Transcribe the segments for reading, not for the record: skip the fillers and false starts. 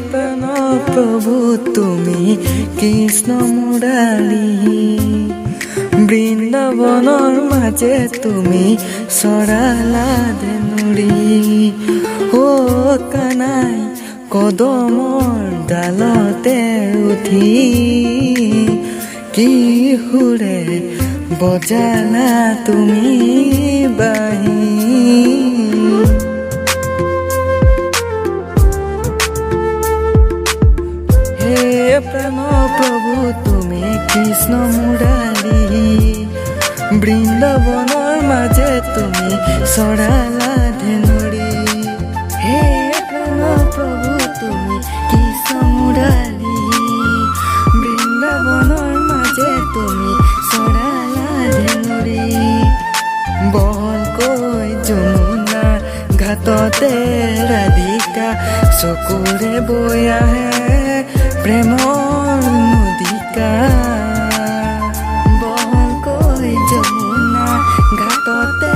প্ৰাণ প্ৰভু তুমি কৃষ্ণ মুৰাৰি, বৃন্দাবনৰ মাঝে তুমি চৰালা ধেনুৰি। ও কানাই কদমৰ ডালতে উঠি কি সুৰে বজালা তুমি বাঁহী। হে প্ৰাণ প্ৰভু তুমি কৃষ্ণ মুৰাৰি, বৃন্দাবনৰ মাঝে তুমি চৰালা ধেনুৰি। হে প্ৰাণ প্ৰভু তুমি কৃষ্ণ মুৰাৰি, বৃন্দাবনৰ মাঝে তুমি চৰালা ধেনুৰি। বহলকৈ যমুনা ঘাটতে ৰাধিকা চকুৰে বৈ আহে প্ৰেমৰ নদীকা। বহলকৈ যমুনা ঘাটতে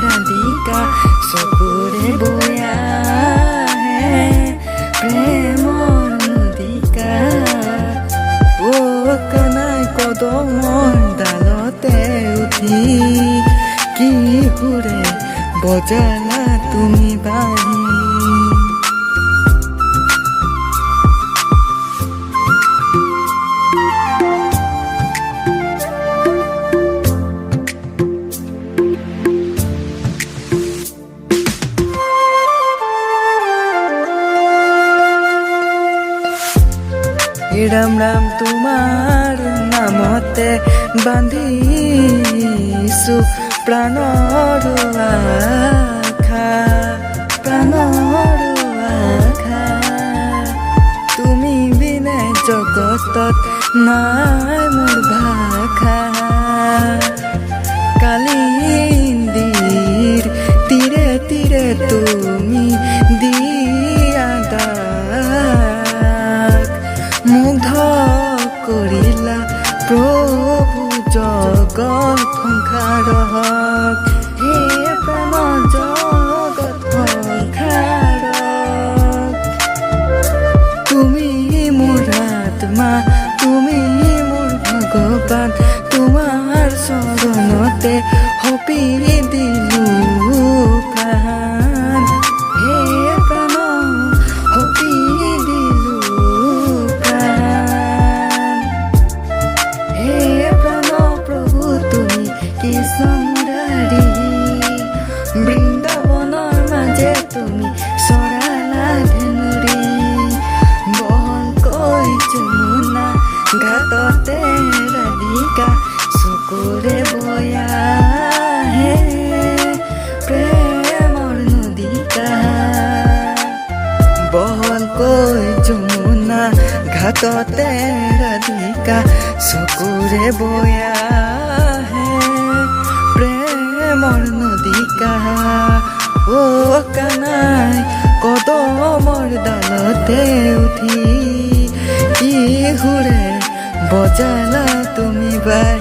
ৰাধিকা চকুৰে বৈ আহে প্ৰেমৰ নদীকা। ও কানাই কদমৰ ডালতে উঠি কি সুৰে বজালা তুমি বাঁহী। ৰাম ৰাম তোমাৰ নামতে বান্ধিছো প্ৰাণৰ আশা, প্ৰাণৰ আশা। তুমি বিনে জগতত নাই মোৰ ভাষা। কালিন্দীৰ তীৰে তীৰে তুমি দিয়া দাগ, মুগ্ধ কৰিলা প্ৰভু জগত সংসাৰক। হে প্ৰেম জগত সংসাৰক, তুমি মোৰ আত্মা, তুমি মোৰ ভগৱান, তোমাৰ চৰণতে সপি দিলো প্ৰাণ। হে প্ৰাণ সপি দিলো প্ৰাণ। হে প্ৰাণ প্ৰভু তুমি কৃষ্ণ মুৰাৰি, বৃন্দাবনৰ মাজে তুমি চৰালা ধেনুৰি। বহলকৈ যমুনা ঘাটতে ৰাধিকা চকুৰে বৈ আহে প্ৰেমৰ নদীকা। বহলকৈ যমুনা ঘাটতে ৰাধিকা চকুৰে বৈ আহে প্ৰেমৰ নদীকা। ও কানাই কদমৰ ডালতে উঠি কি সুৰে বজালা তুমি বাঁহী।